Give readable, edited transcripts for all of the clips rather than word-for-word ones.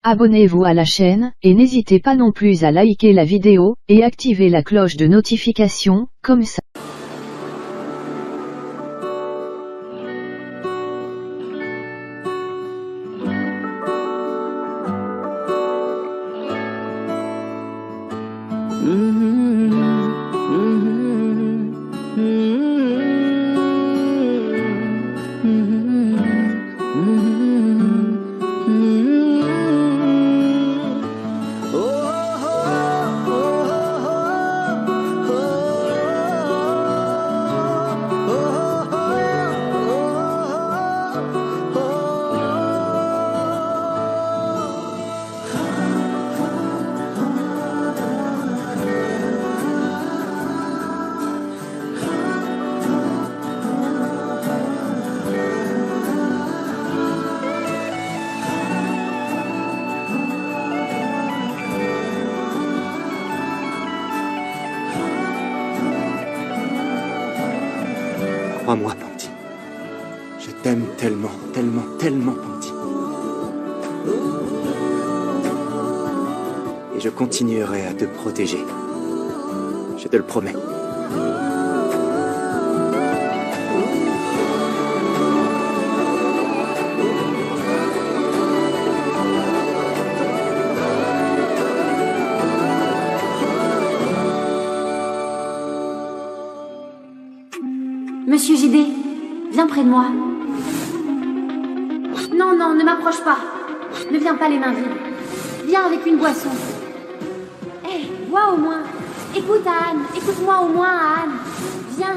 Abonnez-vous à la chaîne, et n'hésitez pas non plus à liker la vidéo, et activer la cloche de notification, comme ça. Crois-moi, Panti. Je t'aime tellement, tellement, tellement, Panti. Et je continuerai à te protéger. Je te le promets. Monsieur JD, viens près de moi. Non, non, ne m'approche pas. Ne viens pas les mains vides. Viens avec une boisson. Hé, bois au moins. Écoute Anne, écoute-moi au moins Anne. Viens.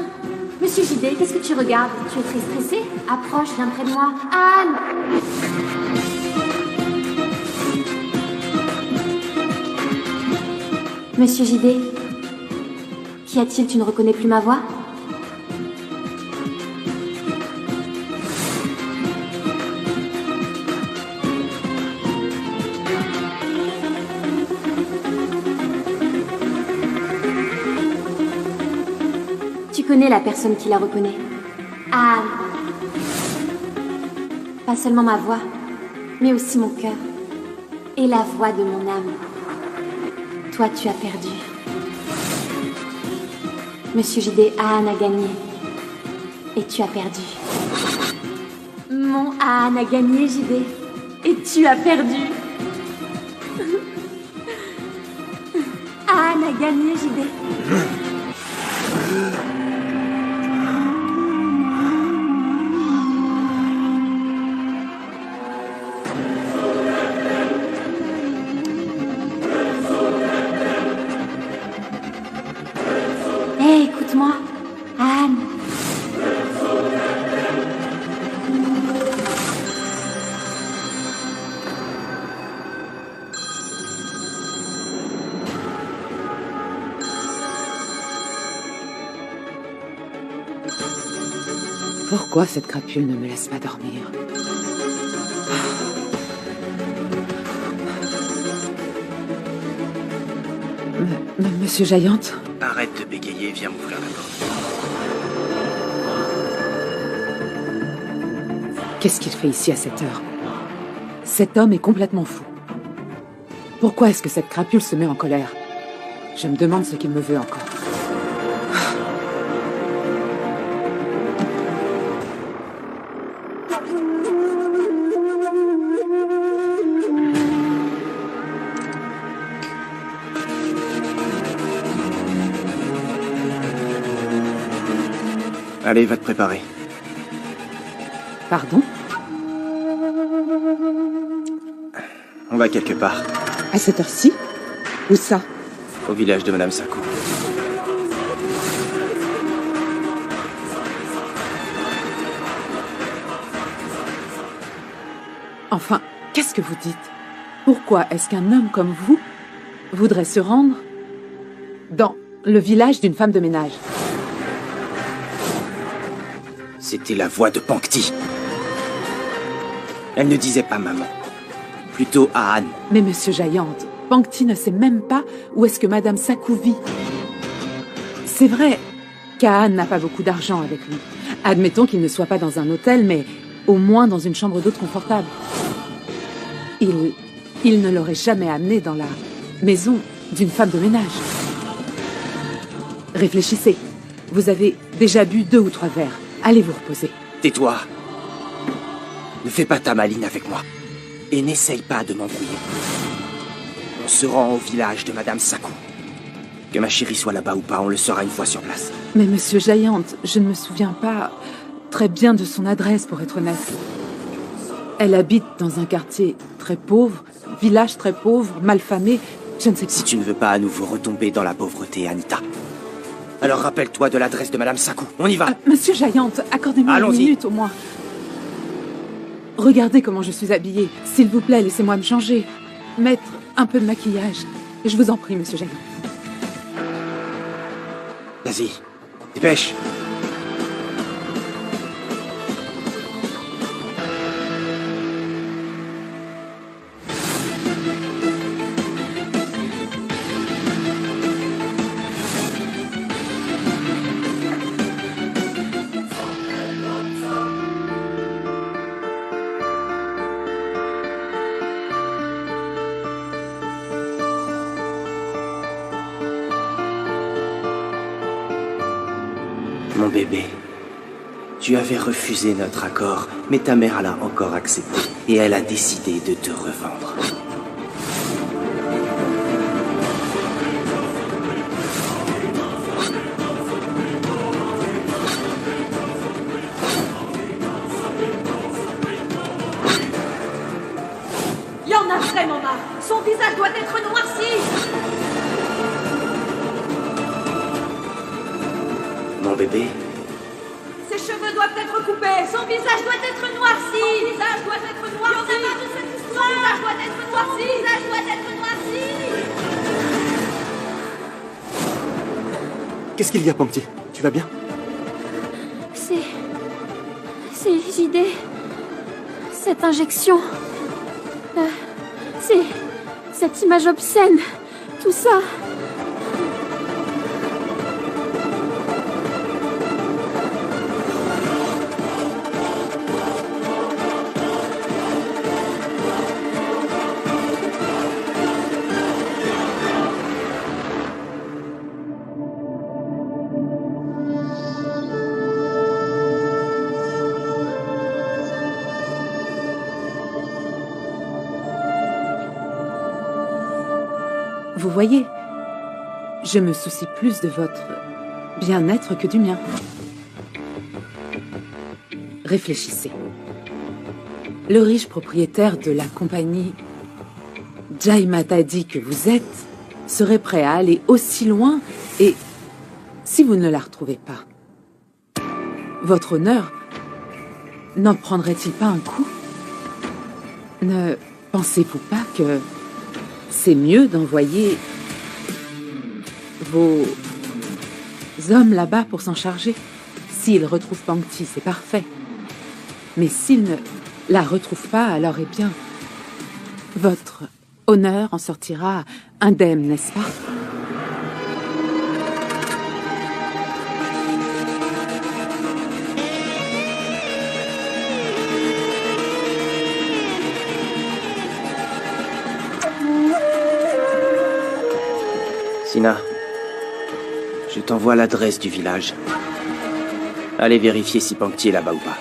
Monsieur JD, qu'est-ce que tu regardes? Tu es très stressé? Approche, viens près de moi. Anne! Monsieur JD, qu'y a-t-il? Tu ne reconnais plus ma voix? Tu connais la personne qui la reconnaît. Anne. Pas seulement ma voix, mais aussi mon cœur. Et la voix de mon âme. Toi, tu as perdu. Monsieur JD, Anne a gagné. Et tu as perdu. Mon Anne a gagné, JD. Et tu as perdu. Anne a gagné, JD. Hé, écoute-moi, Anne. Pourquoi cette crapule ne me laisse pas dormir? Monsieur Giant? Arrête de bégayer, viens m'ouvrir la porte. Qu'est-ce qu'il fait ici à cette heure? Cet homme est complètement fou. Pourquoi est-ce que cette crapule se met en colère? Je me demande ce qu'il me veut encore. Allez, va te préparer. Pardon? On va quelque part. À cette heure-ci? Où ça? Au village de Madame Sakou. Enfin, qu'est-ce que vous dites? Pourquoi est-ce qu'un homme comme vous voudrait se rendre dans le village d'une femme de ménage? C'était la voix de Pankti. Elle ne disait pas maman, plutôt à Anne. Mais monsieur Giant, Pankti ne sait même pas où est-ce que Madame Sakou vit. C'est vrai qu'Anne n'a pas beaucoup d'argent avec lui. Admettons qu'il ne soit pas dans un hôtel, mais au moins dans une chambre d'hôte confortable. Il il ne l'aurait jamais amené dans la maison d'une femme de ménage. Réfléchissez. Vous avez déjà bu 2 ou 3 verres. Allez vous reposer. Tais-toi. Ne fais pas ta maline avec moi. Et n'essaye pas de m'embrouiller. On se rend au village de Madame Sakou. Que ma chérie soit là-bas ou pas, on le saura une fois sur place. Mais Monsieur Giant, je ne me souviens pas très bien de son adresse, pour être honnête. Elle habite dans un quartier très pauvre, village très pauvre, malfamé, je ne sais pas. Si tu ne veux pas à nouveau retomber dans la pauvreté, Anita, alors rappelle-toi de l'adresse de Madame Sakou. On y va. Monsieur Giant, accordez-moi une minute au moins. Regardez comment je suis habillée. S'il vous plaît, laissez-moi me changer. Mettre un peu de maquillage. Je vous en prie, Monsieur Giant. Vas-y, dépêche. Mon bébé, tu avais refusé notre accord, mais ta mère l'a encore accepté et elle a décidé de te revendre. Il y en a vraiment marre. Son visage doit être noirci. Mon bébé, Ses cheveux doivent être coupés. Son visage doit être noirci. Son visage doit être noirci. Il y en a marre de cette histoire. Son visage doit être noirci. Son visage doit être noirci. qu'est-ce qu'il y a, Pankti? Tu vas bien? C'est JD. Cette injection. C'est... cette image obscène. Tout ça. Vous voyez, je me soucie plus de votre bien-être que du mien. Réfléchissez. Le riche propriétaire de la compagnie Jai Matadi que vous êtes serait prêt à aller aussi loin et, si vous ne la retrouvez pas, votre honneur n'en prendrait-il pas un coup? Ne pensez-vous pas que c'est mieux d'envoyer vos hommes là-bas pour s'en charger? S'ils retrouvent Pankti, c'est parfait. Mais s'ils ne la retrouvent pas, alors eh bien, votre honneur en sortira indemne, n'est-ce pas? Sina, je t'envoie l'adresse du village. Allez vérifier si Pankti est là-bas ou pas.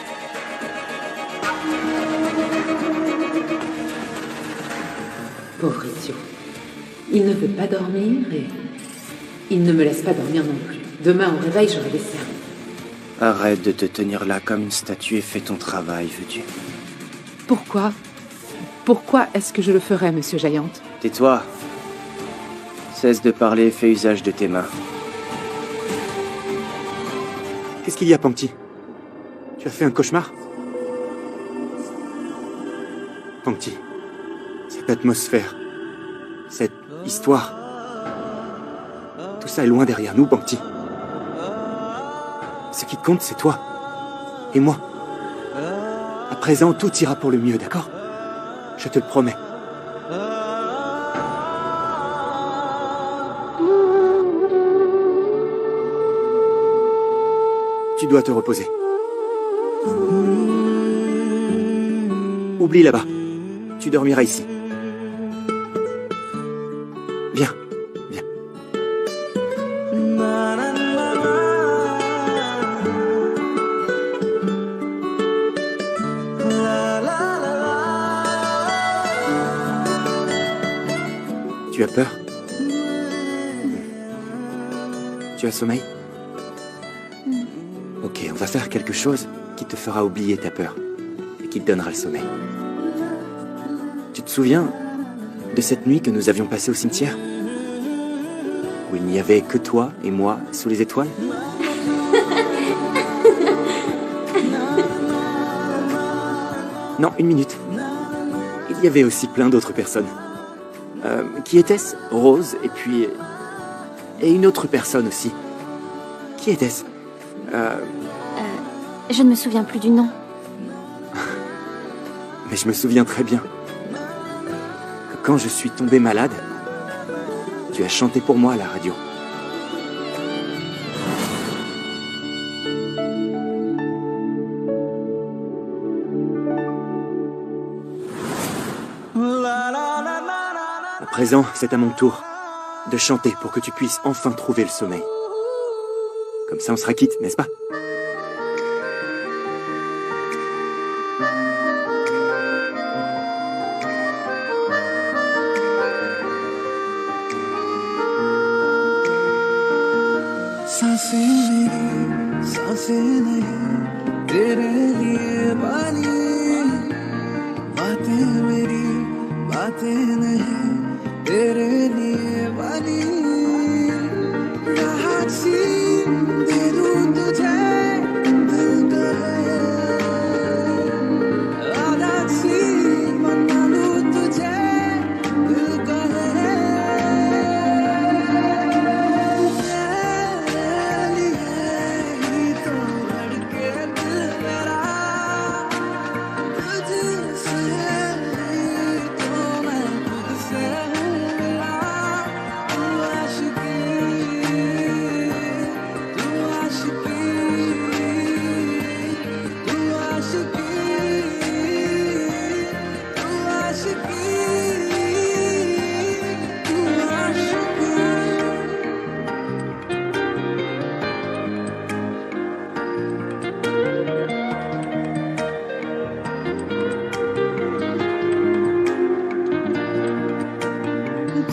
Pauvre idiot. Il ne veut pas dormir et il ne me laisse pas dormir non plus. Demain au réveil, j'aurai des cernes. Arrête de te tenir là comme une statue et fais ton travail, veux-tu? Pourquoi? Pourquoi est-ce que je le ferais, Monsieur Giant? Tais-toi. Cesse de parler, fais usage de tes mains. Qu'est-ce qu'il y a, Pankti? Tu as fait un cauchemar? Pankti, cette atmosphère, cette histoire, tout ça est loin derrière nous, Pankti. Ce qui compte, c'est toi et moi. À présent, tout ira pour le mieux, d'accord? Je te le promets. Tu dois te reposer. Oublie là-bas. Tu dormiras ici. Viens, viens. Tu as peur? Tu as sommeil? Ok, on va faire quelque chose qui te fera oublier ta peur et qui te donnera le sommeil. Tu te souviens de cette nuit que nous avions passée au cimetière? Où il n'y avait que toi et moi sous les étoiles? Non, une minute. Il y avait aussi plein d'autres personnes. Qui était-ce? Rose, et puis... Et une autre personne aussi. Qui était-ce? Je ne me souviens plus du nom. Mais je me souviens très bien que quand je suis tombé malade, tu as chanté pour moi à la radio. À présent, c'est à mon tour de chanter pour que tu puisses enfin trouver le sommeil. Comme ça, on sera quitte, n'est-ce pas? सांसें नहीं तेरे लिए बानी बातें मेरी बातें नहीं तेरे लिए बानी राहत सी दे दूं तुझे दिल करे आदत सी मना लूं तुझे दिल करे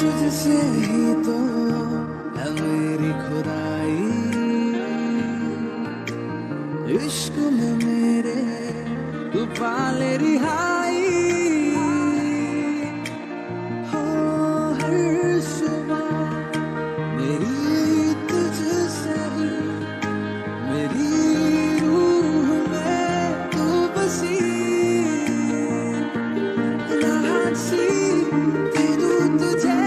तुझसे ही तो है मेरी खुदाई इश्क में मेरे तू पाले रिहाई हो हर सुबह मेरी तुझसे ही मेरी रूह में तू बसी राहत सी दे दूं तुझे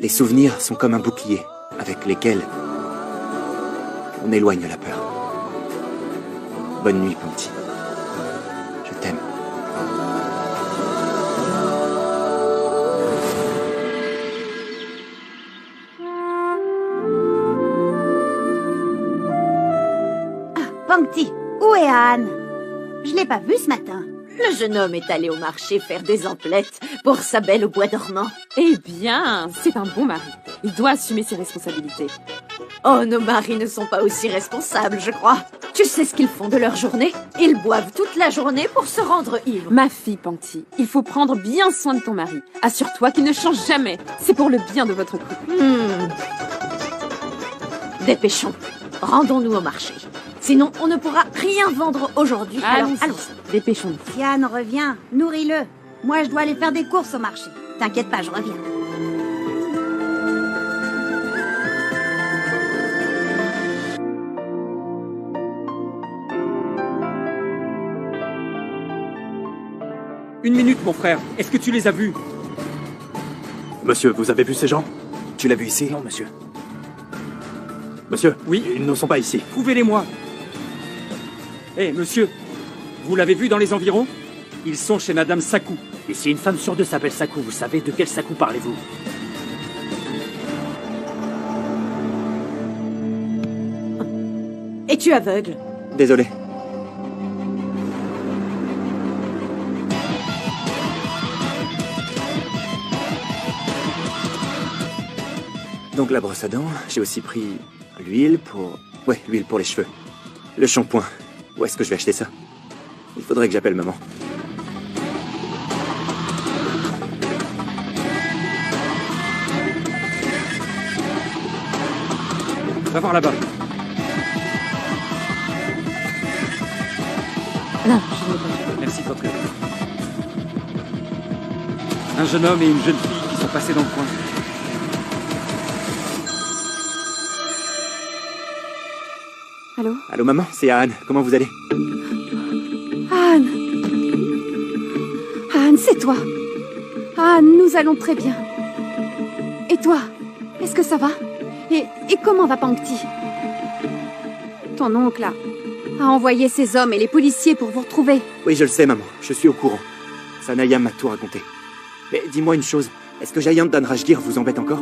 Les souvenirs sont comme un bouclier avec lesquels on éloigne la peur. Bonne nuit, Ponty. Je t'aime. Ponty, où est Anne? Je l'ai pas vue ce matin. Le jeune homme est allé au marché faire des emplettes pour sa belle au bois dormant. Eh bien, c'est un bon mari. Il doit assumer ses responsabilités. Oh, nos maris ne sont pas aussi responsables, je crois. Tu sais ce qu'ils font de leur journée? Ils boivent toute la journée pour se rendre ivres. Ma fille, Ponty, il faut prendre bien soin de ton mari. Assure-toi qu'il ne change jamais. C'est pour le bien de votre couple. Dépêchons. Rendons-nous au marché. Sinon, on ne pourra rien vendre aujourd'hui. Alors, allons. Dépêchons-nous. Si Anne revient, nourris-le. Moi, je dois aller faire des courses au marché. T'inquiète pas, je reviens. Une minute, mon frère. Est-ce que tu les as vus? Monsieur, vous avez vu ces gens? Tu l'as vu ici? Non, monsieur. Monsieur? Oui? Ils ne sont pas ici. Prouvez-les-moi. Eh, monsieur, vous l'avez vu dans les environs? Ils sont chez Madame Sakou. Et si une femme sur deux s'appelle Sakou, vous savez de quel Sakou parlez-vous? Es-tu aveugle? Désolé. Donc la brosse à dents, j'ai aussi pris l'huile pour... Ouais, l'huile pour les cheveux. Le shampoing. Où est-ce que je vais acheter ça? Il faudrait que j'appelle maman. Va voir là-bas. Non, je n'ai pas. Merci de votre aide. Un jeune homme et une jeune fille qui sont passés dans le coin. Allô? Allô maman, c'est Anne. Comment vous allez? Anne! Anne, c'est toi! Anne, nous allons très bien. Et toi? Est-ce que ça va? Et comment va Pankti? Ton oncle a envoyé ses hommes et les policiers pour vous retrouver. Oui, je le sais maman, je suis au courant. Sanaya m'a tout raconté. Mais dis-moi une chose, est-ce que Jayant Dan Rajgir vous embête encore?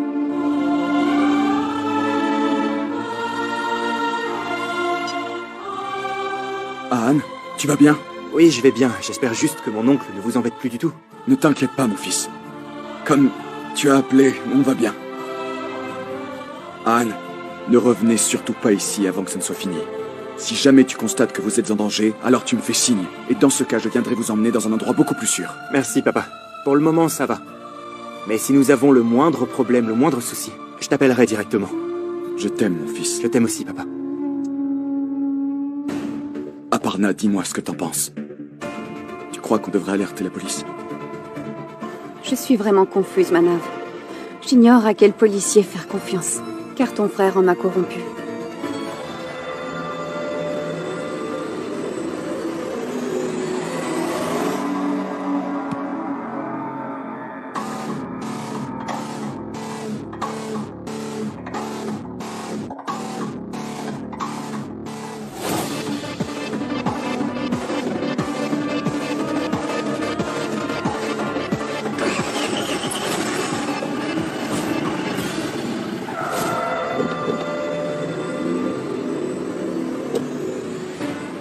Ah, Anne, tu vas bien? Oui, je vais bien. J'espère juste que mon oncle ne vous embête plus du tout. Ne t'inquiète pas, mon fils. Comme tu as appelé, on va bien. Anne, ne revenez surtout pas ici avant que ce ne soit fini. Si jamais tu constates que vous êtes en danger, alors tu me fais signe. Et dans ce cas, je viendrai vous emmener dans un endroit beaucoup plus sûr. Merci, papa. Pour le moment, ça va. Mais si nous avons le moindre problème, le moindre souci, je t'appellerai directement. Je t'aime, mon fils. Je t'aime aussi, papa. Aparna, dis-moi ce que t'en penses. Tu crois qu'on devrait alerter la police? Je suis vraiment confuse, Manav. J'ignore à quel policier faire confiance, car ton frère en m'a corrompu.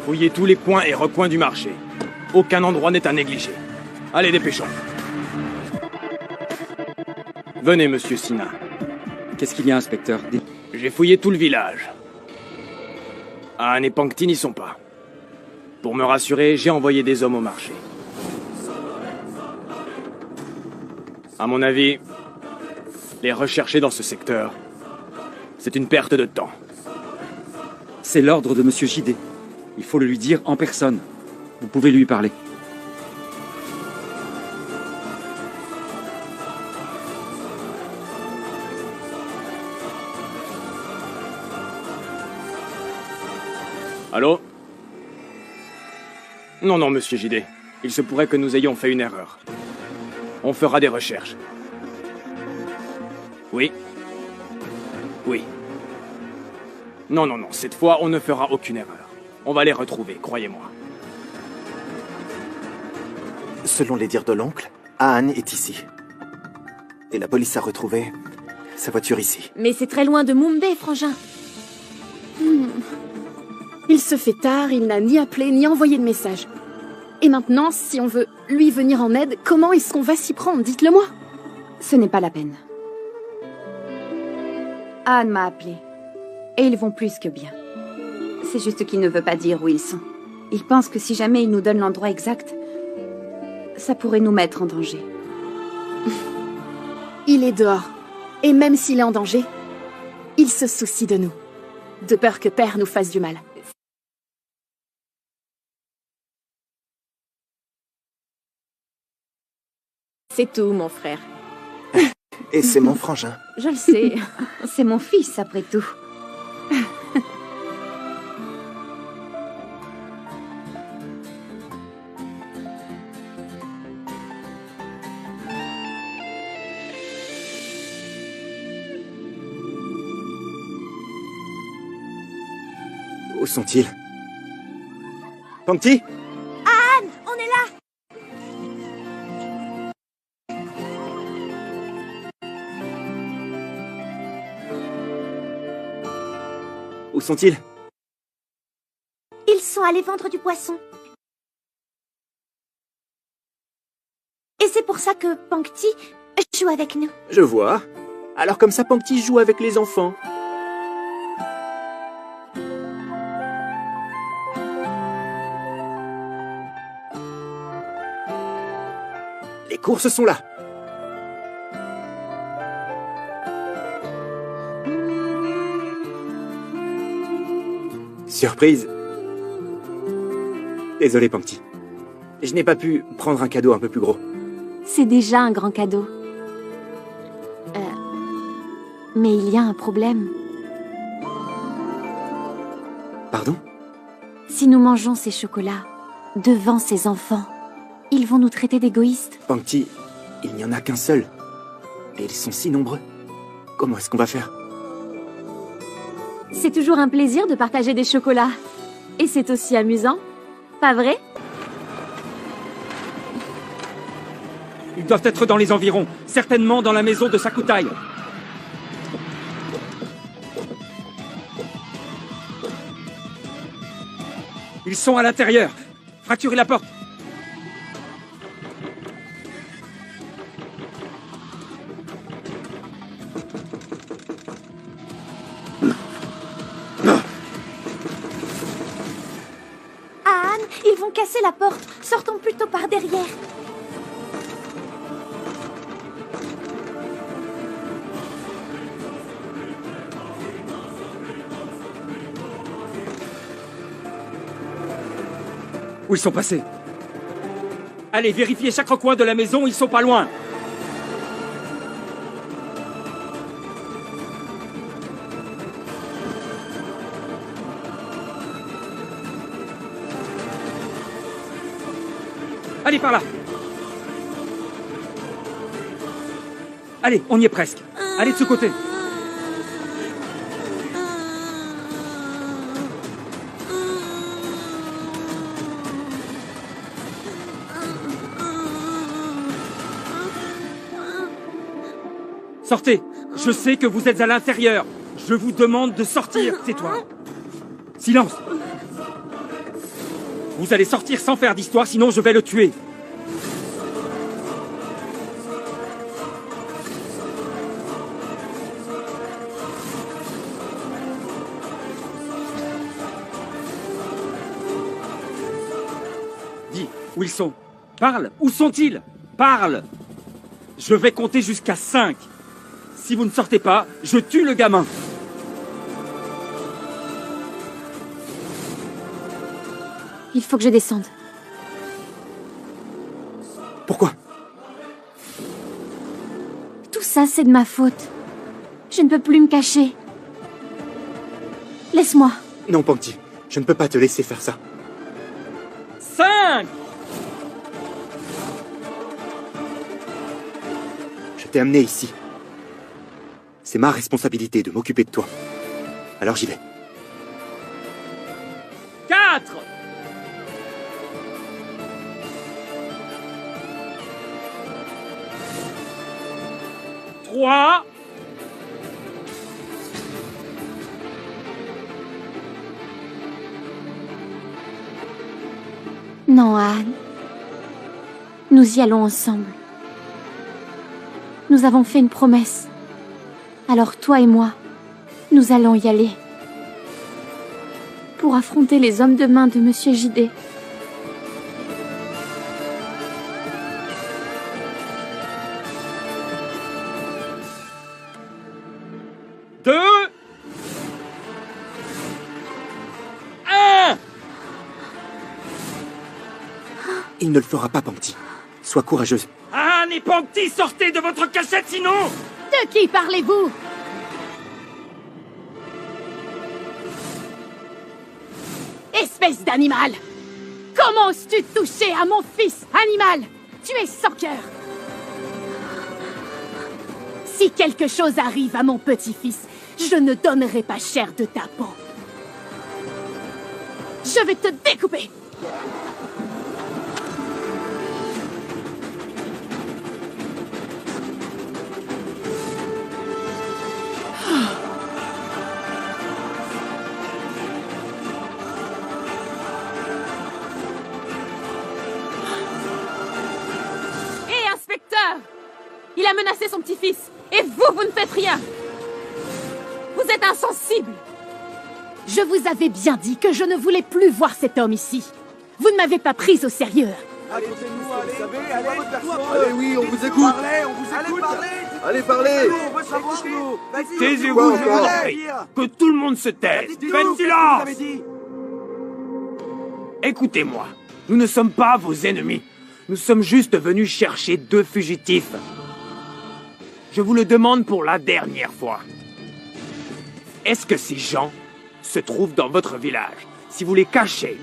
Fouillez tous les coins et recoins du marché. Aucun endroit n'est à négliger. Allez, dépêchons. Venez, monsieur Sina. Qu'est-ce qu'il y a, inspecteur? J'ai fouillé tout le village. Anne et Pankti n'y sont pas. Pour me rassurer, j'ai envoyé des hommes au marché. À mon avis, les rechercher dans ce secteur, c'est une perte de temps. C'est l'ordre de Monsieur J.D. Il faut le lui dire en personne. Vous pouvez lui parler. Allô? Non, non, monsieur J.D. Il se pourrait que nous ayons fait une erreur. On fera des recherches. Oui? Oui. Non, non, non, cette fois, on ne fera aucune erreur. On va les retrouver, croyez-moi. Selon les dires de l'oncle, Anne est ici. Et la police a retrouvé sa voiture ici. Mais c'est très loin de Mumbai, frangin. Il se fait tard, il n'a ni appelé ni envoyé de message. Et maintenant, si on veut lui venir en aide, comment est-ce qu'on va s'y prendre? Dites-le-moi. Ce n'est pas la peine. Anne m'a appelé. Et ils vont plus que bien. C'est juste qu'il ne veut pas dire où ils sont. Il pense que si jamais il nous donne l'endroit exact, ça pourrait nous mettre en danger. Il est dehors. Et même s'il est en danger, il se soucie de nous. De peur que Père nous fasse du mal. C'est tout, mon frère. Et c'est mon frangin. Je le sais. C'est mon fils, après tout. Où sont-ils? Pankti? Anne, on est là! Où sont-ils? Ils sont allés vendre du poisson. Et c'est pour ça que Pankti joue avec nous. Je vois. Alors comme ça, Pankti joue avec les enfants. Les courses sont là. Surprise. Désolé, Pankti. Je n'ai pas pu prendre un cadeau un peu plus gros. C'est déjà un grand cadeau. Mais il y a un problème. Pardon? Si nous mangeons ces chocolats devant ces enfants, ils vont nous traiter d'égoïstes. Pankti, il n'y en a qu'un seul. Et ils sont si nombreux. Comment est-ce qu'on va faire? C'est toujours un plaisir de partager des chocolats. Et c'est aussi amusant, pas vrai? Ils doivent être dans les environs, certainement dans la maison de Sakutai. Ils sont à l'intérieur. Fracturez la porte. Anne, ils vont casser la porte. Sortons plutôt par derrière. Où ils sont passés? Allez, vérifiez chaque recoin de la maison, ils sont pas loin. Allez, par là. Allez, on y est presque. Allez de ce côté. Sortez. Je sais que vous êtes à l'intérieur. Je vous demande de sortir. Tais-toi. Silence. Vous allez sortir sans faire d'histoire, sinon je vais le tuer. Dis, où ils sont? Parle. Où sont-ils? Parle. Je vais compter jusqu'à 5. Si vous ne sortez pas, je tue le gamin. Il faut que je descende. Pourquoi? Tout ça, c'est de ma faute. Je ne peux plus me cacher. Laisse-moi. Non, Pankti, je ne peux pas te laisser faire ça. 5! Je t'ai amené ici. C'est ma responsabilité de m'occuper de toi. Alors j'y vais. 4! 3! Non, Anne. Nous y allons ensemble. Nous avons fait une promesse. Alors toi et moi, nous allons y aller. Pour affronter les hommes de main de Monsieur J.D. Deux! 1! Il ne le fera pas, Pankti. Sois courageuse. Ah! Anne et Pankti, sortez de votre cachette sinon! De qui parlez-vous? Espèce d'animal! Comment oses-tu toucher à mon fils, animal? Tu es sans cœur! Si quelque chose arrive à mon petit-fils, je ne donnerai pas cher de ta peau. Je vais te découper! Hé, inspecteur! Il a menacé son petit-fils, et vous ne faites rien! Vous êtes insensible! Je vous avais bien dit que je ne voulais plus voir cet homme ici. Vous ne m'avez pas prise au sérieux. Allez, oui, on vous écoute. Allez, parlez. Taisez-vous, que tout le monde se taise. Faites silence. Écoutez-moi, nous ne sommes pas vos ennemis. Nous sommes juste venus chercher 2 fugitifs. Je vous le demande pour la dernière fois. Est-ce que ces gens se trouvent dans votre village? Si vous les cachez,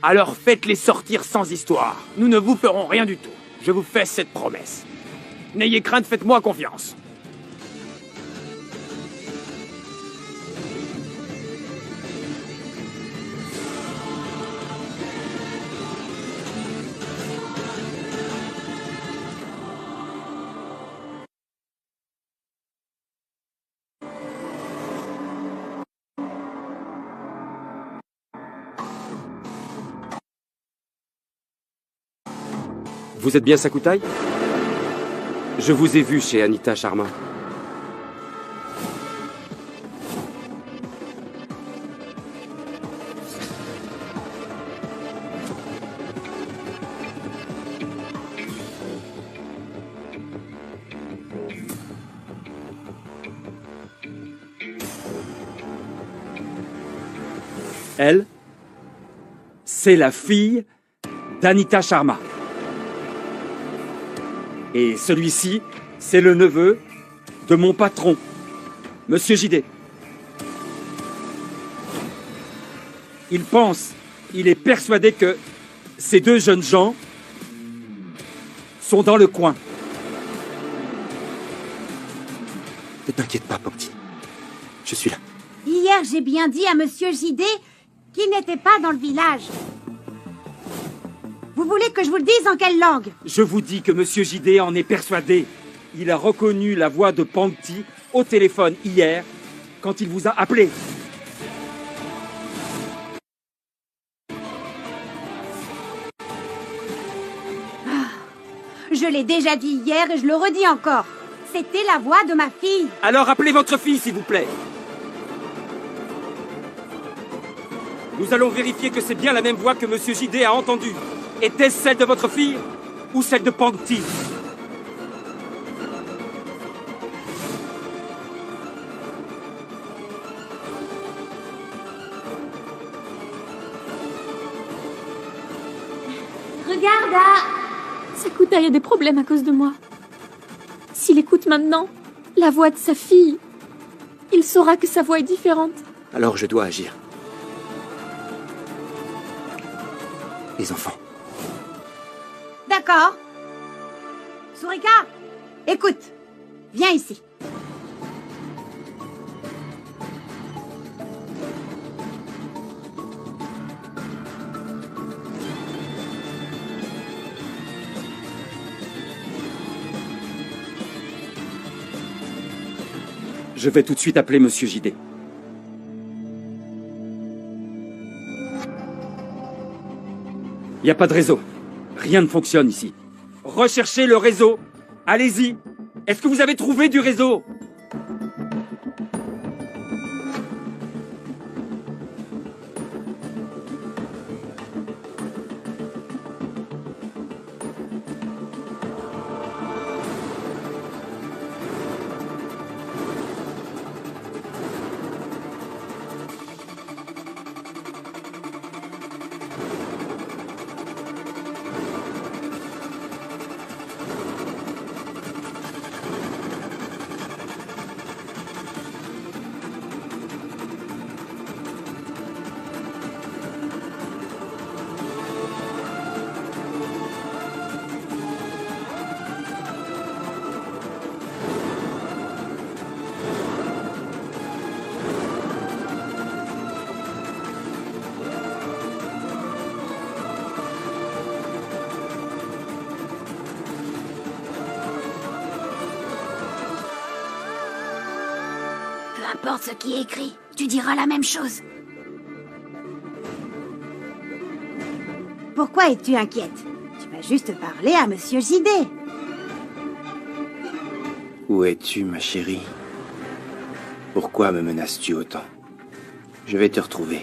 alors faites-les sortir sans histoire. Nous ne vous ferons rien du tout. Je vous fais cette promesse. N'ayez crainte, faites-moi confiance. Vous êtes bien Sakutai? Je vous ai vu chez Anita Sharma. Elle, c'est la fille d'Anita Sharma. Et celui-ci, c'est le neveu de mon patron, Monsieur Jide. Il est persuadé que ces 2 jeunes gens sont dans le coin. Ne t'inquiète pas, Pankti. Je suis là. Hier, j'ai bien dit à Monsieur Jide qu'il n'était pas dans le village. Vous voulez que je vous le dise en quelle langue? Je vous dis que Monsieur Jide en est persuadé. Il a reconnu la voix de Pankti au téléphone hier, quand il vous a appelé. Je l'ai déjà dit hier et je le redis encore. C'était la voix de ma fille. Alors appelez votre fille, s'il vous plaît. Nous allons vérifier que c'est bien la même voix que Monsieur Jide a entendue. Était-ce celle de votre fille ou celle de Pankti? Regarde, Sakutai a des problèmes à cause de moi. S'il écoute maintenant la voix de sa fille, il saura que sa voix est différente. Alors je dois agir. Les enfants. D'accord. Surika, écoute. Viens ici. Je vais tout de suite appeler Monsieur Jide. Il n'y a pas de réseau. Rien ne fonctionne ici. Recherchez le réseau. Allez-y. Est-ce que vous avez trouvé du réseau? importe ce qui est écrit, tu diras la même chose. Pourquoi es-tu inquiète? Tu vas juste parler à Monsieur JD. Où es-tu, ma chérie? Pourquoi me menaces-tu autant? Je vais te retrouver.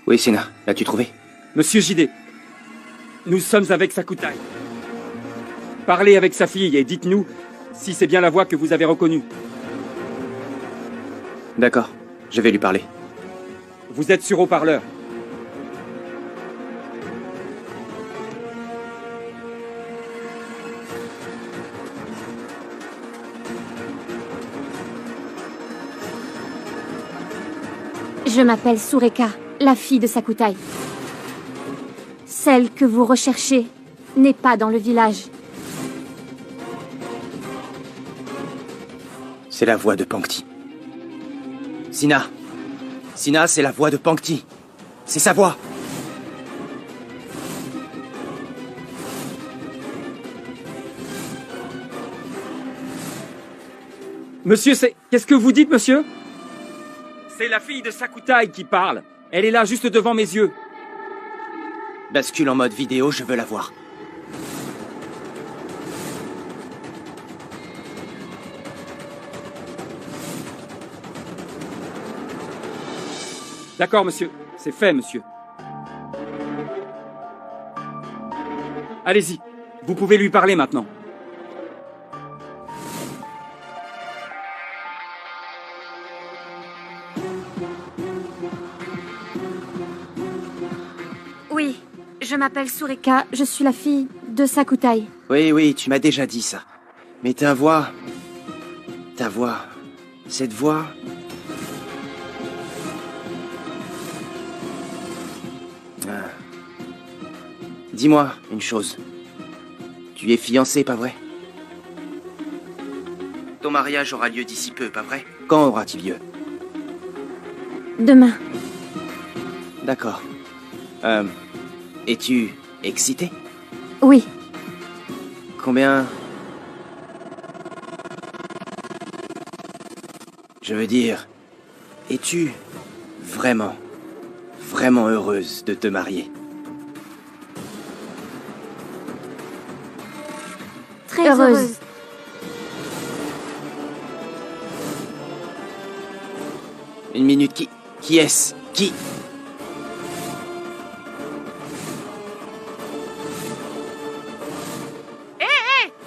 Oui, Sena, l'as-tu trouvé? Monsieur JD, nous sommes avec Sakutai. Parlez avec sa fille et dites-nous si c'est bien la voix que vous avez reconnue. D'accord, je vais lui parler. Vous êtes sur haut-parleur. Je m'appelle Sureka, la fille de Sakutai. Celle que vous recherchez n'est pas dans le village. C'est la voix de Pankti. Sina, c'est la voix de Pankti. C'est sa voix. Monsieur, qu'est-ce que vous dites, monsieur? C'est la fille de Sakutai qui parle. Elle est là, juste devant mes yeux. Bascule en mode vidéo, je veux la voir. D'accord, monsieur. C'est fait, monsieur. Allez-y. Vous pouvez lui parler maintenant. Oui, je m'appelle Sureka, je suis la fille de Sakutai. Oui, tu m'as déjà dit ça. Mais ta voix... cette voix... Dis-moi une chose. Tu es fiancé, pas vrai? Ton mariage aura lieu d'ici peu, pas vrai? Quand aura-t-il lieu? Demain. D'accord. Es-tu excité? Oui. Combien... Je veux dire, es-tu vraiment heureuse de te marier? Très heureuse. Une minute, qui est-ce? Qui? Hé,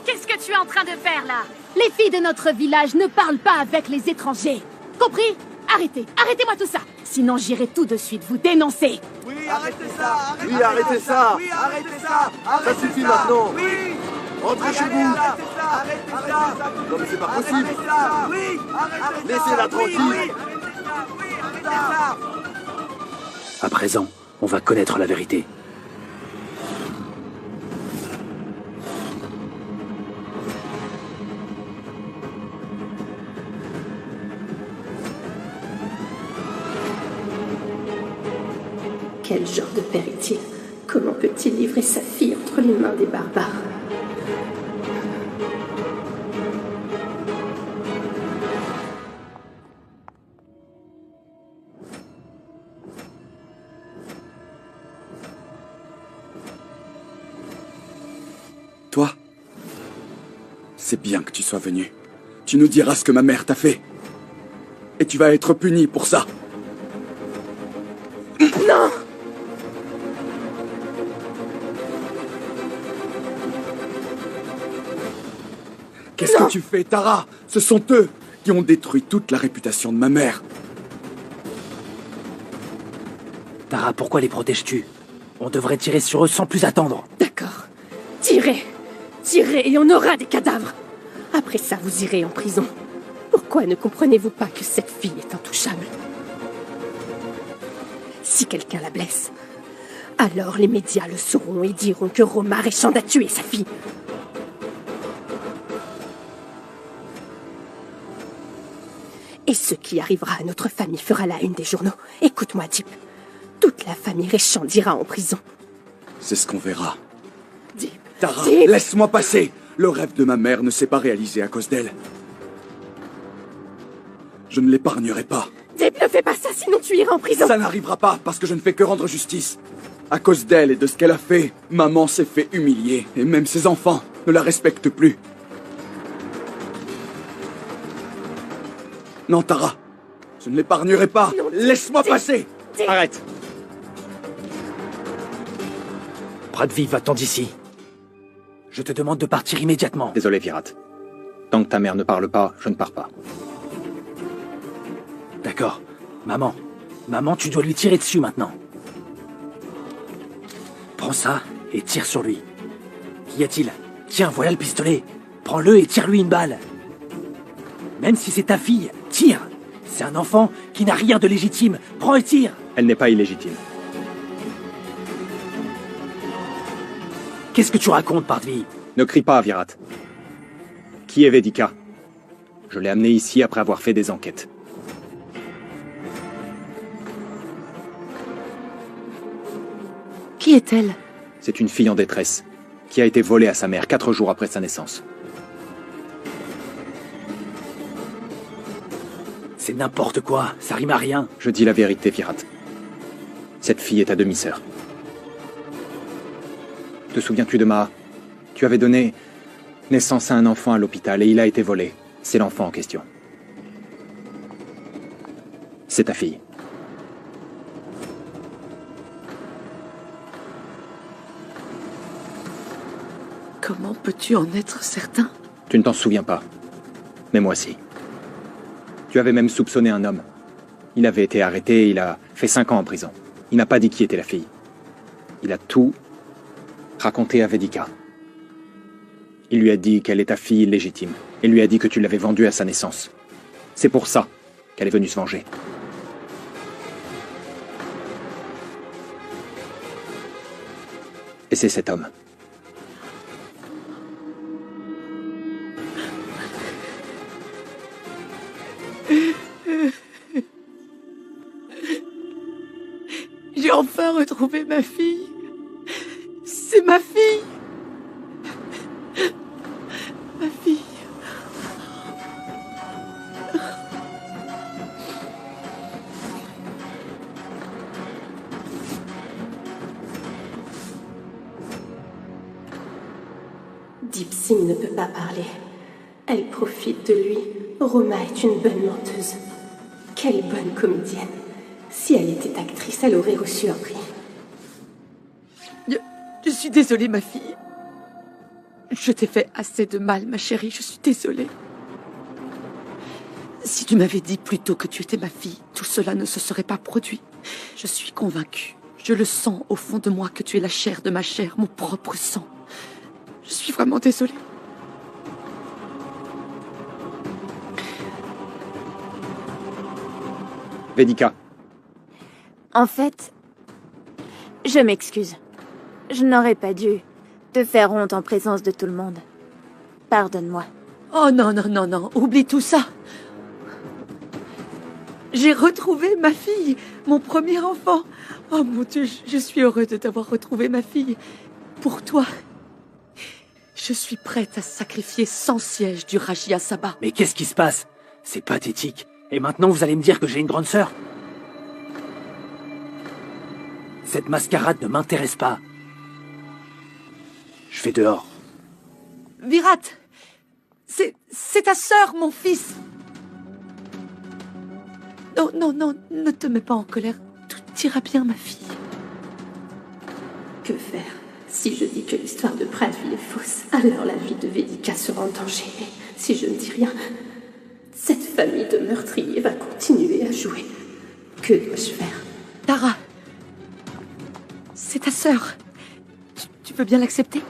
qu'est-ce que tu es en train de faire là? Les filles de notre village ne parlent pas avec les étrangers. Compris? Arrêtez-moi tout ça. Sinon j'irai tout de suite vous dénoncer. Oui, arrêtez ça. Oui, arrêtez ça. Oui, arrêtez ça. Ça suffit maintenant. Oui. Rentrez chez vous. Arrêtez ça. Non mais c'est pas possible. Oui, laissez-la tranquille. À présent, on va connaître la vérité. Quel genre de père est-il? Comment peut-il livrer sa fille entre les mains des barbares? Toi, c'est bien que tu sois venu. Tu nous diras ce que ma mère t'a fait. Et tu vas être puni pour ça. Non! Qu'est-ce que tu fais, Tara? Ce sont eux qui ont détruit toute la réputation de ma mère. Tara, pourquoi les protèges-tu? On devrait tirer sur eux sans plus attendre. D'accord. Tirez! Tirez et on aura des cadavres! Après ça, vous irez en prison. Pourquoi ne comprenez-vous pas que cette fille est intouchable? Si quelqu'un la blesse, alors les médias le sauront et diront que Roma Réchand a tué sa fille. Et ce qui arrivera à notre famille fera la une des journaux. Écoute-moi, Deep. Toute la famille Réchand ira en prison. C'est ce qu'on verra. Deep. Tara, Deep. laisse-moi passer. Le rêve de ma mère ne s'est pas réalisé à cause d'elle. Je ne l'épargnerai pas. Deep, ne fais pas ça, sinon tu iras en prison. Ça n'arrivera pas, parce que je ne fais que rendre justice. À cause d'elle et de ce qu'elle a fait, maman s'est fait humilier, et même ses enfants ne la respectent plus. Non, Tara, je ne l'épargnerai pas. Laisse-moi passer. Arrête. Pradvi, va-t'en d'ici. Je te demande de partir immédiatement. Désolé, Virat. Tant que ta mère ne parle pas, je ne pars pas. D'accord. Maman. Maman, tu dois lui tirer dessus maintenant. Prends ça et tire sur lui. Qu'y a-t-il? Tiens, voilà le pistolet. Prends-le et tire-lui une balle. Même si c'est ta fille, tire. C'est un enfant qui n'a rien de légitime. Prends et tire. Elle n'est pas illégitime. Qu'est-ce que tu racontes, Pardvi? Ne crie pas, Virat. Qui est Vedika? Je l'ai amenée ici après avoir fait des enquêtes. Qui est-elle? C'est une fille en détresse, qui a été volée à sa mère 4 jours après sa naissance. C'est n'importe quoi, ça rime à rien. Je dis la vérité, Virat. Cette fille est ta demi-sœur. Te souviens-tu de Maha? Tu avais donné naissance à un enfant à l'hôpital et il a été volé. C'est l'enfant en question. C'est ta fille. Comment peux-tu en être certain? Tu ne t'en souviens pas. Mais moi si. Tu avais même soupçonné un homme. Il avait été arrêté et il a fait 5 ans en prison. Il n'a pas dit qui était la fille. Il a tout raconté à Vedika. Il lui a dit qu'elle est ta fille illégitime. Et lui a dit que tu l'avais vendue à sa naissance. C'est pour ça qu'elle est venue se venger. Et c'est cet homme. J'ai enfin retrouvé ma fille. C'est ma fille. Ma fille. Deep Singh ne peut pas parler. Elle profite de lui. Roma est une bonne menteuse. Quelle bonne comédienne. Si elle était actrice, elle aurait reçu un prix. Je suis désolée, ma fille. Je t'ai fait assez de mal, ma chérie. Je suis désolée. Si tu m'avais dit plus tôt que tu étais ma fille, tout cela ne se serait pas produit. Je suis convaincue. Je le sens au fond de moi que tu es la chair de ma chair, mon propre sang. Je suis vraiment désolée. Vedika. En fait, je m'excuse. Je n'aurais pas dû te faire honte en présence de tout le monde. Pardonne-moi. Oh non, non, non, non, oublie tout ça. J'ai retrouvé ma fille, mon premier enfant. Oh mon Dieu, je suis heureux de t'avoir retrouvé, ma fille. Pour toi, je suis prête à sacrifier 100 sièges du Rajya Sabha. Mais qu'est-ce qui se passe? C'est pathétique. Et maintenant, vous allez me dire que j'ai une grande sœur? Cette mascarade ne m'intéresse pas. Je vais dehors. Virat, c'est ta sœur, mon fils. Non, non, non, ne te mets pas en colère. Tout ira bien, ma fille. Que faire? Si je dis que l'histoire de Pradvi est fausse, alors la vie de Vedika sera en danger. Et si je ne dis rien, cette famille de meurtriers va continuer à jouer. Que dois-je faire? Tara, c'est ta sœur. Tu peux bien l'accepter?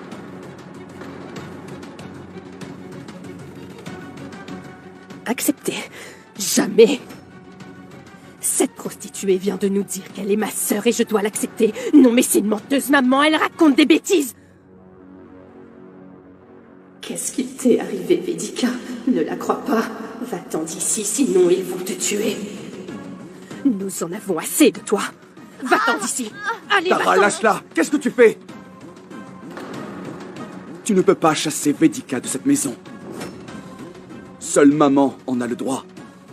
Accepter? Jamais! Cette prostituée vient de nous dire qu'elle est ma sœur et je dois l'accepter. Non, mais c'est une menteuse, maman, elle raconte des bêtises! Qu'est-ce qui t'est arrivé, Vedika? Ne la crois pas. Va-t'en d'ici, sinon ils vont te tuer. Nous en avons assez de toi. Va-t'en d'ici. Allez, Tara, va-t'en. lâche-la. Qu'est-ce que tu fais? Tu ne peux pas chasser Vedika de cette maison. Seule maman en a le droit.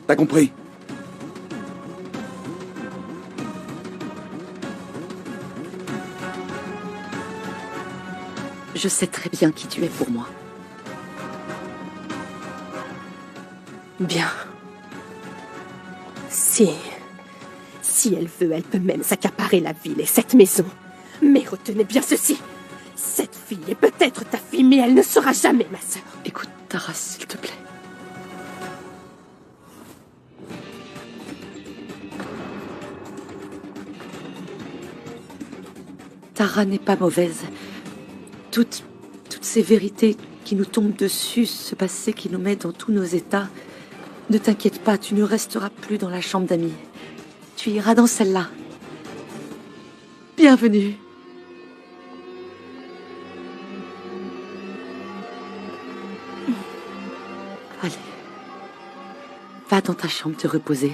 T'as compris? Je sais très bien qui tu es pour moi. Bien. Si elle veut, elle peut même s'accaparer la ville et cette maison. Mais retenez bien ceci. Cette fille est peut-être ta fille, mais elle ne sera jamais ma sœur. Écoute, Tara, s'il te plaît. Tara n'est pas mauvaise. Toutes ces vérités qui nous tombent dessus, ce passé qui nous met dans tous nos états. Ne t'inquiète pas, tu ne resteras plus dans la chambre d'amis. Tu iras dans celle-là. Bienvenue. Allez. Va dans ta chambre te reposer.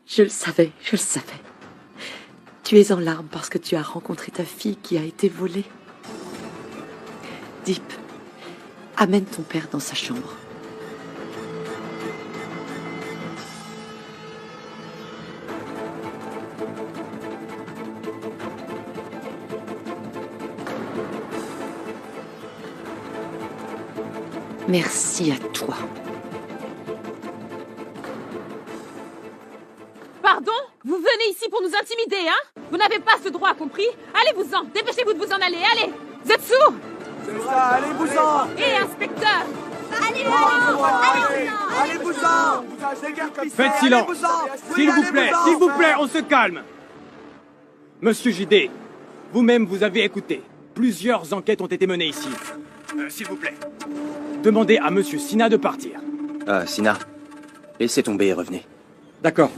Je le savais, je le savais. Tu es en larmes parce que tu as rencontré ta fille qui a été volée. Deep, amène ton père dans sa chambre. Merci à toi. Pardon? Vous venez ici pour nous intimider, hein? Vous n'avez pas ce droit, compris? Allez-vous-en! Dépêchez-vous de vous en aller, allez! Vous êtes sourds? C'est ça, allez-vous-en! Et inspecteur! Allez-vous-en! Faites silence! S'il vous plaît, on se calme! Monsieur JD, vous-même vous avez écouté. Plusieurs enquêtes ont été menées ici. S'il vous plaît. Demandez à Monsieur Sina de partir. Sina, laissez tomber et revenez. D'accord.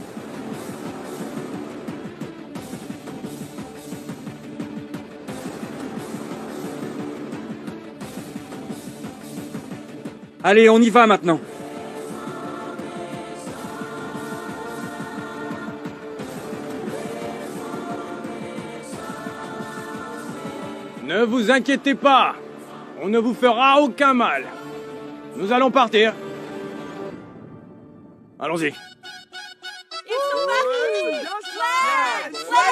Allez, on y va maintenant. Ne vous inquiétez pas. On ne vous fera aucun mal. Nous allons partir. Allons-y. Ils sont partis! Ouais! Ils sont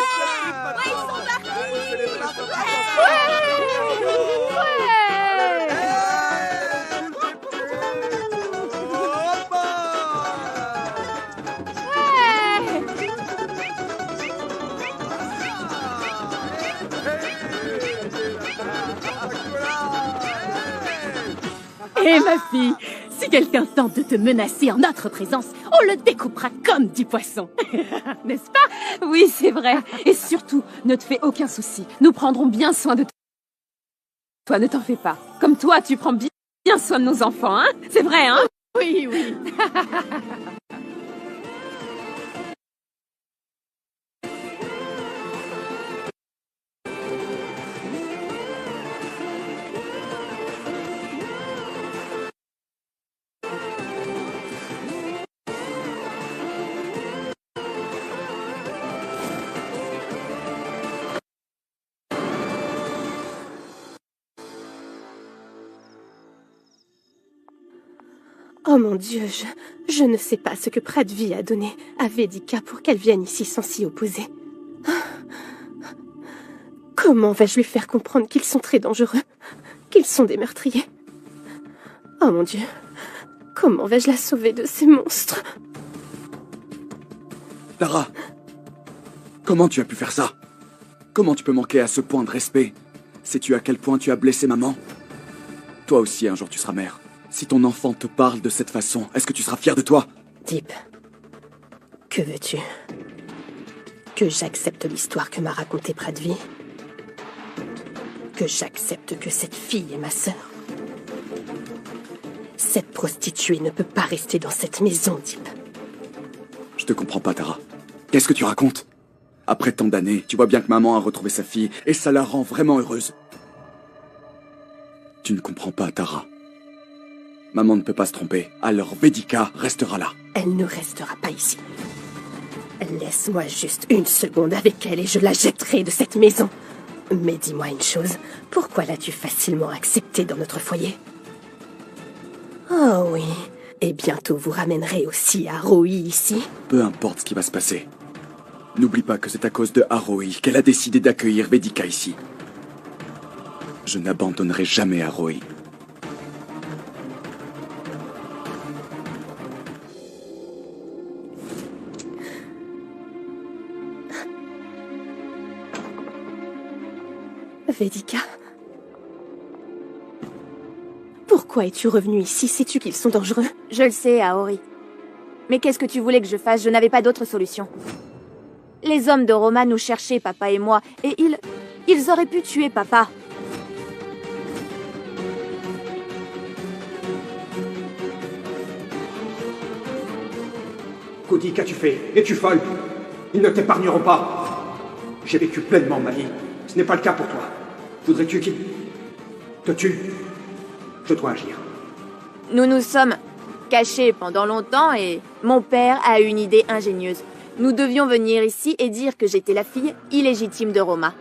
Eh ma fille, si quelqu'un tente de te menacer en notre présence, on le découpera comme du poisson. N'est-ce pas? Oui, c'est vrai. Et surtout, ne te fais aucun souci. Nous prendrons bien soin de toi. Ne t'en fais pas. Comme toi, tu prends bien soin de nos enfants, hein? C'est vrai, hein? Oui, oui. Oh mon Dieu, je ne sais pas ce que Pradvi a donné à Vedika pour qu'elle vienne ici sans s'y opposer. Comment vais-je lui faire comprendre qu'ils sont très dangereux, qu'ils sont des meurtriers? Oh mon Dieu, comment vais-je la sauver de ces monstres? Tara, comment tu as pu faire ça? Comment tu peux manquer à ce point de respect? Sais-tu à quel point tu as blessé maman? Toi aussi, un jour, tu seras mère. Si ton enfant te parle de cette façon, est-ce que tu seras fier de toi? Deep, que veux-tu? Que j'accepte l'histoire que m'a racontée Pradvi? Que j'accepte que cette fille est ma sœur? Cette prostituée ne peut pas rester dans cette maison, Deep. Je te comprends pas, Tara. Qu'est-ce que tu racontes? Après tant d'années, tu vois bien que maman a retrouvé sa fille, et ça la rend vraiment heureuse. Tu ne comprends pas, Tara. Maman ne peut pas se tromper, alors Vedika restera là. Elle ne restera pas ici. Laisse-moi juste une seconde avec elle et je la jetterai de cette maison. Mais dis-moi une chose, pourquoi l'as-tu facilement acceptée dans notre foyer? Oh oui, et bientôt vous ramènerez aussi Haroi ici. Peu importe ce qui va se passer. N'oublie pas que c'est à cause de Haroi qu'elle a décidé d'accueillir Vedika ici. Je n'abandonnerai jamais Haroi. Vedika, pourquoi es-tu revenu ici? Sais-tu qu'ils sont dangereux? Je le sais, Aori. Mais qu'est-ce que tu voulais que je fasse? Je n'avais pas d'autre solution. Les hommes de Roma nous cherchaient, papa et moi, et ils auraient pu tuer papa. Cody, qu'as-tu fait? Es-tu folle? Ils ne t'épargneront pas. J'ai vécu pleinement ma vie. Ce n'est pas le cas pour toi. Voudrais-tu qu'ils te tuent? Je dois agir. Nous nous sommes cachés pendant longtemps et mon père a eu une idée ingénieuse. Nous devions venir ici et dire que j'étais la fille illégitime de Roma,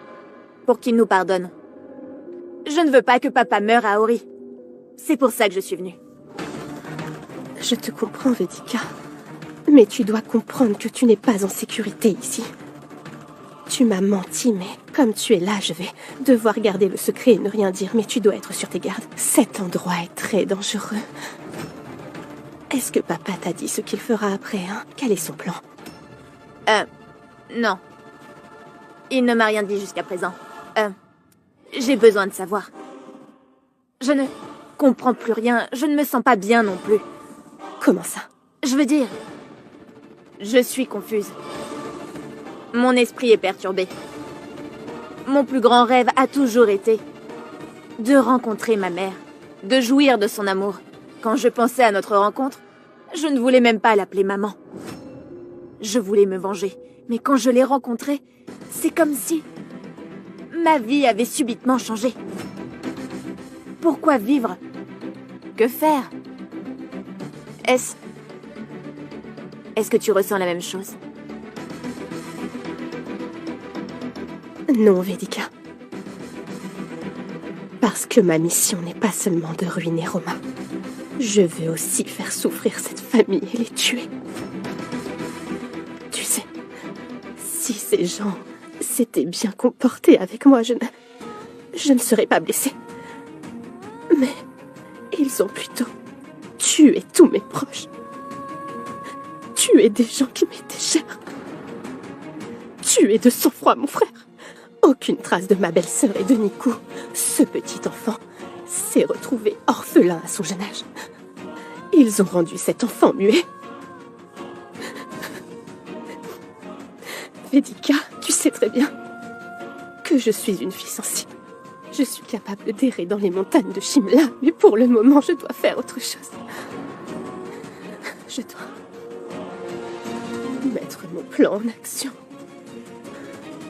pour qu'il nous pardonne. Je ne veux pas que papa meure à Aori. C'est pour ça que je suis venue. Je te comprends, Vedika. Mais tu dois comprendre que tu n'es pas en sécurité ici. Tu m'as menti, mais comme tu es là, je vais devoir garder le secret et ne rien dire, mais tu dois être sur tes gardes. Cet endroit est très dangereux. Est-ce que papa t'a dit ce qu'il fera après, hein? Quel est son plan? Non. Il ne m'a rien dit jusqu'à présent. J'ai besoin de savoir. Je ne comprends plus rien, je ne me sens pas bien non plus. Comment ça? Je veux dire, je suis confuse. Mon esprit est perturbé. Mon plus grand rêve a toujours été de rencontrer ma mère, de jouir de son amour. Quand je pensais à notre rencontre, je ne voulais même pas l'appeler maman. Je voulais me venger, mais quand je l'ai rencontrée, c'est comme si ma vie avait subitement changé. Pourquoi vivre? Que faire? Est-ce que tu ressens la même chose? Non, Vedika. Parce que ma mission n'est pas seulement de ruiner Roma. Je veux aussi faire souffrir cette famille et les tuer. Tu sais, si ces gens s'étaient bien comportés avec moi, je ne serais pas blessée. Mais ils ont plutôt tué tous mes proches. Tué des gens qui m'étaient chers. Tué de sang-froid mon frère. Aucune trace de ma belle-sœur et de Nico. Ce petit enfant s'est retrouvé orphelin à son jeune âge. Ils ont rendu cet enfant muet. Vedika, tu sais très bien que je suis une fille sensible. Je suis capable d'errer dans les montagnes de Shimla, mais pour le moment, je dois faire autre chose. Je dois mettre mon plan en action.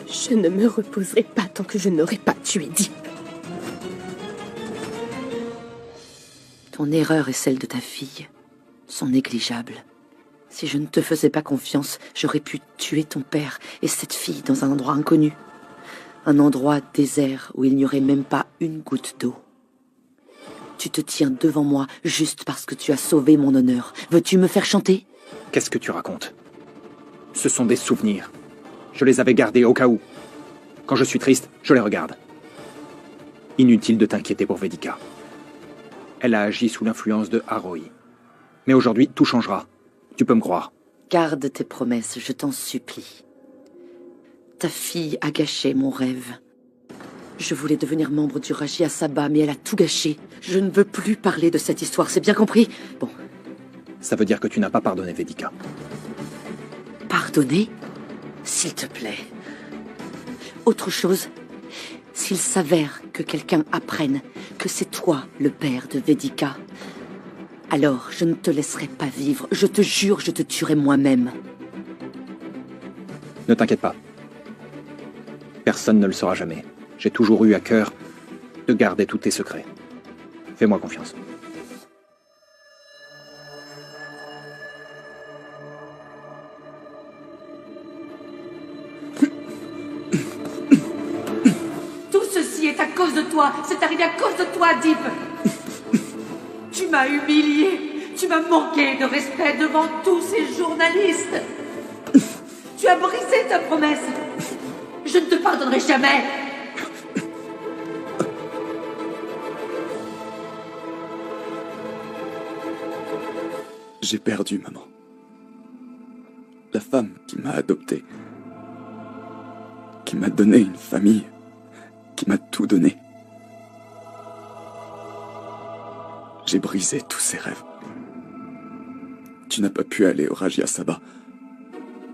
Je ne me reposerai pas tant que je n'aurai pas tué Deep. Ton erreur et celle de ta fille sont négligeables. Si je ne te faisais pas confiance, j'aurais pu tuer ton père et cette fille dans un endroit inconnu. Un endroit désert où il n'y aurait même pas une goutte d'eau. Tu te tiens devant moi juste parce que tu as sauvé mon honneur. Veux-tu me faire chanter? Qu'est-ce que tu racontes? Ce sont des souvenirs. Je les avais gardés au cas où. Quand je suis triste, je les regarde. Inutile de t'inquiéter pour Vedika. Elle a agi sous l'influence de Haroi. Mais aujourd'hui, tout changera. Tu peux me croire. Garde tes promesses, je t'en supplie. Ta fille a gâché mon rêve. Je voulais devenir membre du Rajya Sabha, mais elle a tout gâché. Je ne veux plus parler de cette histoire, c'est bien compris? Bon. Ça veut dire que tu n'as pas pardonné Vedika. Pardonner? S'il te plaît. Autre chose, s'il s'avère que quelqu'un apprenne que c'est toi le père de Vedika, alors je ne te laisserai pas vivre. Je te jure, je te tuerai moi-même. Ne t'inquiète pas. Personne ne le saura jamais. J'ai toujours eu à cœur de garder tous tes secrets. Fais-moi confiance. toi. C'est arrivé à cause de toi, Deep. Tu m'as humilié. Tu m'as manqué de respect devant tous ces journalistes. Tu as brisé ta promesse. Je ne te pardonnerai jamais. J'ai perdu maman. La femme qui m'a adopté. Qui m'a donné une famille. Qui m'a tout donné. J'ai brisé tous ses rêves. Tu n'as pas pu aller au Rajya Sabha.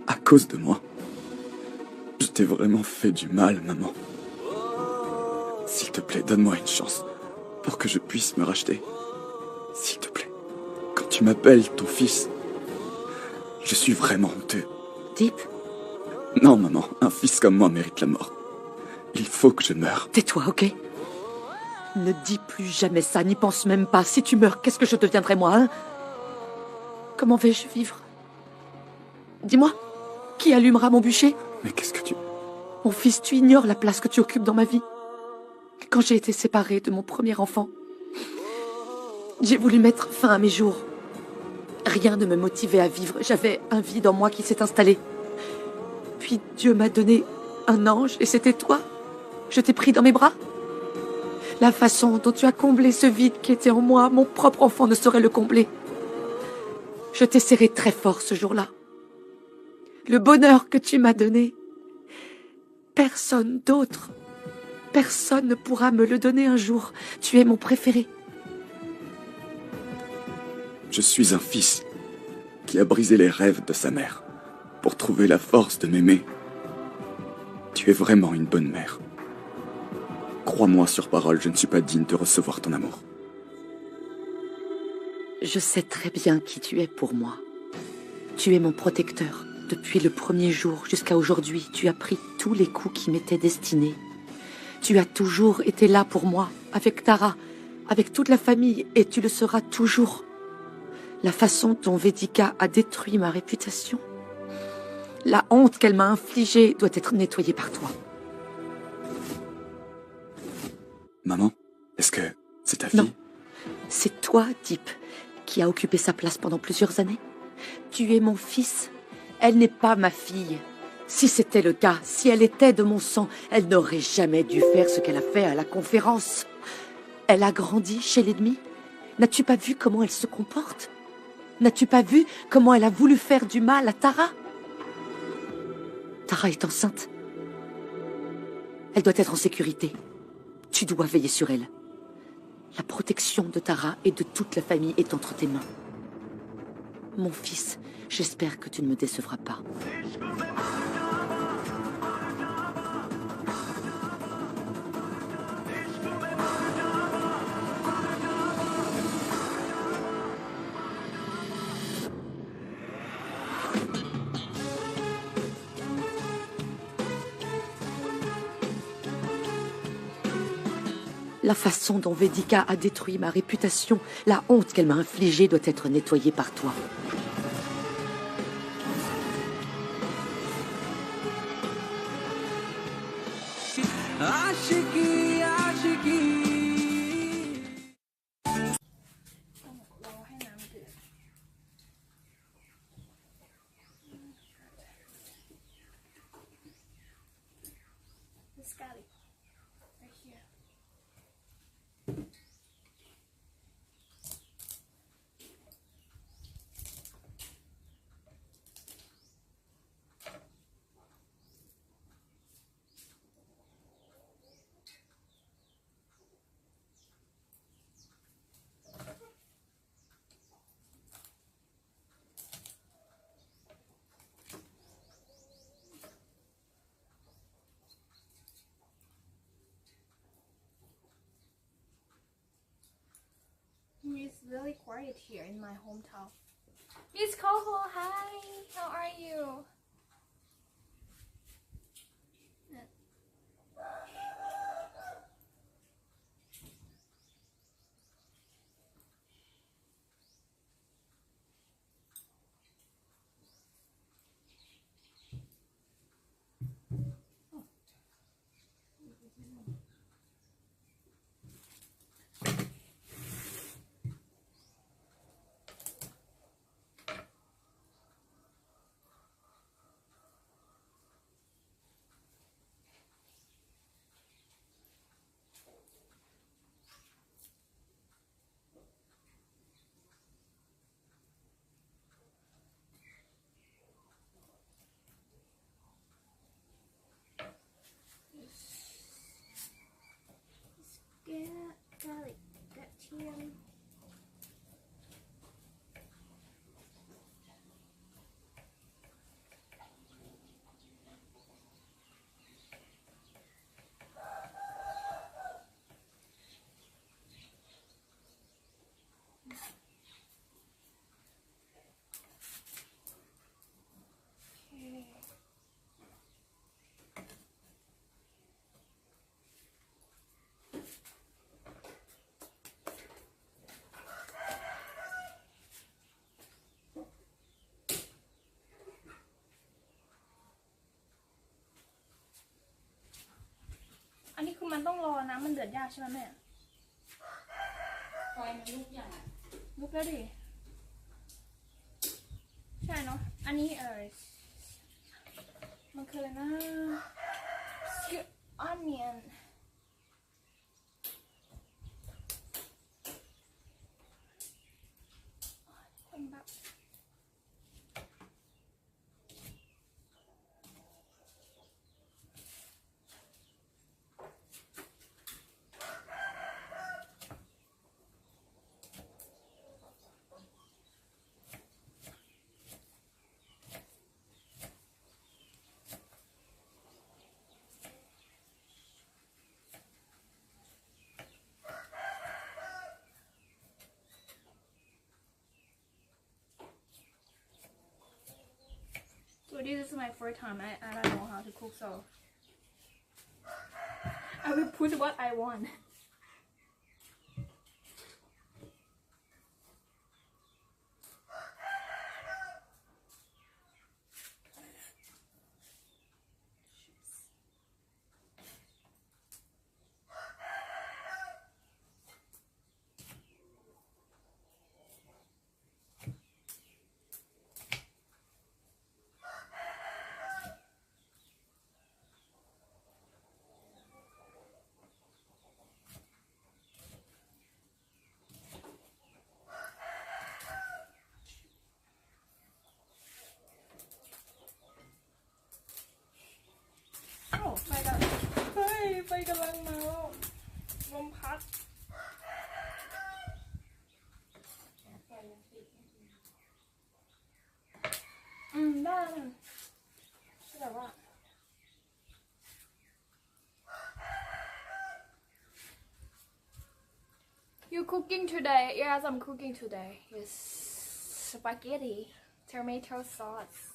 À cause de moi. Je t'ai vraiment fait du mal, maman. S'il te plaît, donne-moi une chance pour que je puisse me racheter. S'il te plaît, quand tu m'appelles ton fils, je suis vraiment honteux. Deep? Non, maman, un fils comme moi mérite la mort. Il faut que je meure. Tais-toi, ok? Ne dis plus jamais ça, n'y pense même pas. Si tu meurs, qu'est-ce que je deviendrai moi, hein? Comment vais-je vivre? Dis-moi, qui allumera mon bûcher? Mais qu'est-ce que tu... Mon fils, tu ignores la place que tu occupes dans ma vie. Quand j'ai été séparée de mon premier enfant, j'ai voulu mettre fin à mes jours. Rien ne me motivait à vivre. J'avais un vide en moi qui s'est installé. Puis Dieu m'a donné un ange et c'était toi. Je t'ai pris dans mes bras. La façon dont tu as comblé ce vide qui était en moi, mon propre enfant ne saurait le combler. Je t'ai serré très fort ce jour-là. Le bonheur que tu m'as donné, personne d'autre, personne ne pourra me le donner un jour. Tu es mon préféré. Je suis un fils qui a brisé les rêves de sa mère pour trouver la force de m'aimer. Tu es vraiment une bonne mère. Crois-moi sur parole, je ne suis pas digne de recevoir ton amour. Je sais très bien qui tu es pour moi. Tu es mon protecteur. Depuis le premier jour jusqu'à aujourd'hui, tu as pris tous les coups qui m'étaient destinés. Tu as toujours été là pour moi, avec Tara, avec toute la famille, et tu le seras toujours. La façon dont Vedika a détruit ma réputation, la honte qu'elle m'a infligée doit être nettoyée par toi. Maman, est-ce que c'est ta fille? Non, c'est toi, Deep, qui a occupé sa place pendant plusieurs années. Tu es mon fils. Elle n'est pas ma fille. Si c'était le cas, si elle était de mon sang, elle n'aurait jamais dû faire ce qu'elle a fait à la conférence. Elle a grandi chez l'ennemi. N'as-tu pas vu comment elle se comporte? N'as-tu pas vu comment elle a voulu faire du mal à Tara? Tara est enceinte. Elle doit être en sécurité. Tu dois veiller sur elle. La protection de Tara et de toute la famille est entre tes mains. Mon fils, j'espère que tu ne me décevras pas. La façon dont Vedika a détruit ma réputation, la honte qu'elle m'a infligée doit être nettoyée par toi. Aashiqui Aashiqui It's really quiet here in my hometown. Miss Coho, hi! How are you? Yeah, garlic, got tea. Okay.อันนี้คือมันต้องรอน้ำมันเดือดยากใช่ไหมแม่ไฟมันลุกยังลุกแล้วดิใช่เนาะอันนี้มันคืออะไรนะ onion เป็นแบบSo this is my first time. I don't know how to cook, so I will put what I want. Oh, ไฟกำลังมาแล้วลมพัดได้แต่ว่า You cooking today? Yes, I'm cooking today. Yes, spaghetti, tomato sauce.